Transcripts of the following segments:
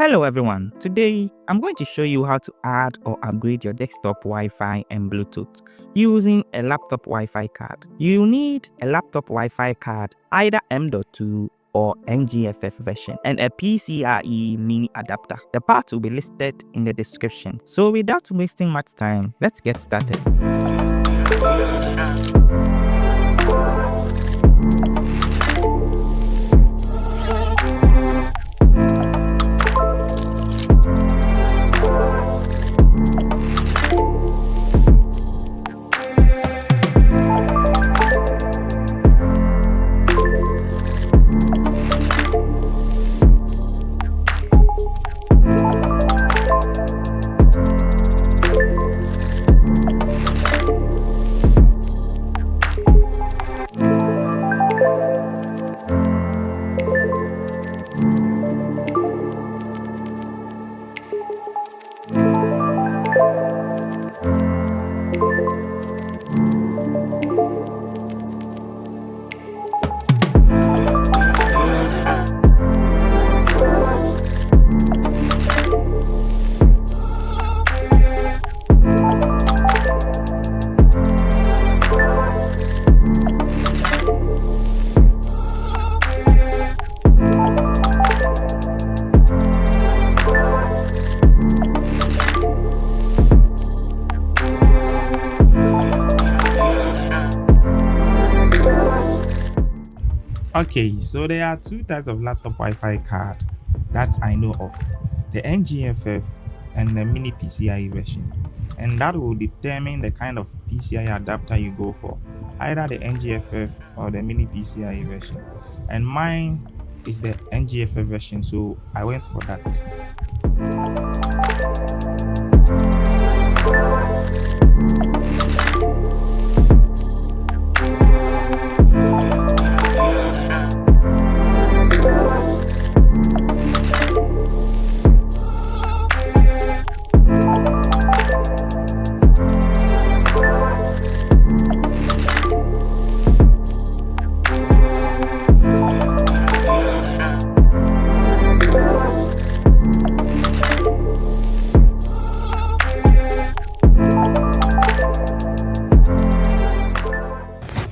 Hello everyone, today I'm going to show you how to add or upgrade your desktop Wi-Fi and Bluetooth using a laptop Wi-Fi card. You need a laptop Wi-Fi card, either M.2 or NGFF version, and a PCIe mini adapter. The parts will be listed in the description. So without wasting much time, let's get started. Okay, so there are two types of laptop Wi-Fi card that I know of, the NGFF and the mini PCIe version, and that will determine the kind of PCIe adapter you go for, either the NGFF or the mini PCIe version. And mine is the NGFF version, so I went for that.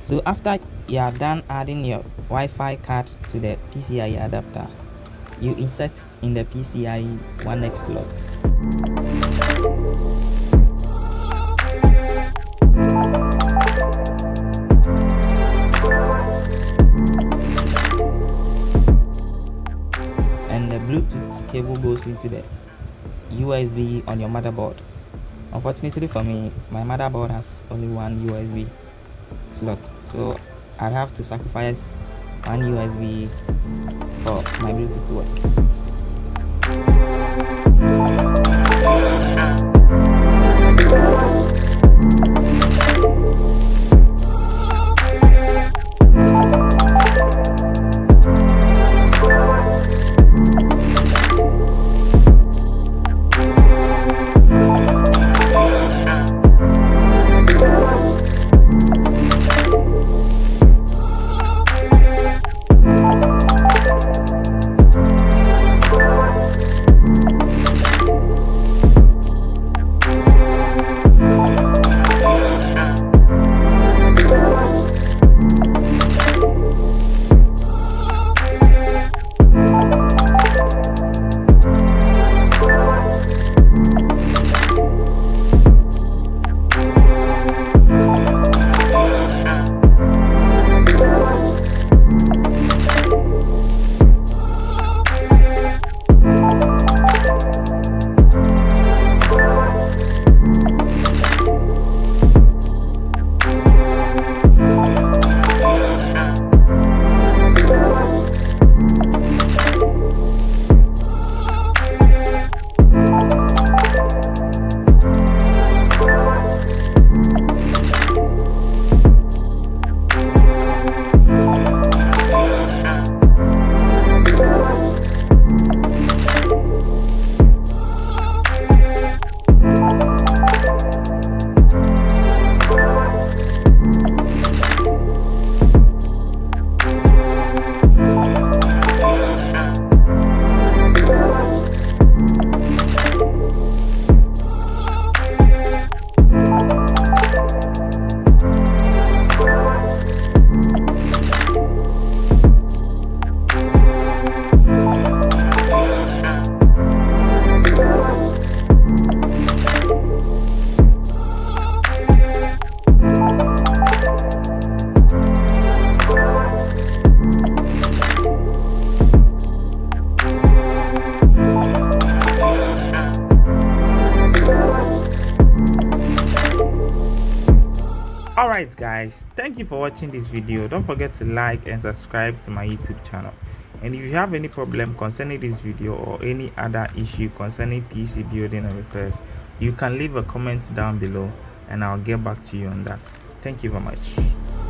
So after you are done adding your Wi-Fi card to the PCIe adapter, you insert it in the PCIe 1X slot. And the Bluetooth cable goes into the USB on your motherboard. Unfortunately for me, my motherboard has only one USB slot, so I'll have to sacrifice one USB for my Bluetooth to work. Alright guys, thank you for watching this video. Don't forget to like and subscribe to my YouTube channel. And if you have any problem concerning this video or any other issue concerning PC building and repairs, you can leave a comment down below and I'll get back to you on that. Thank you very much.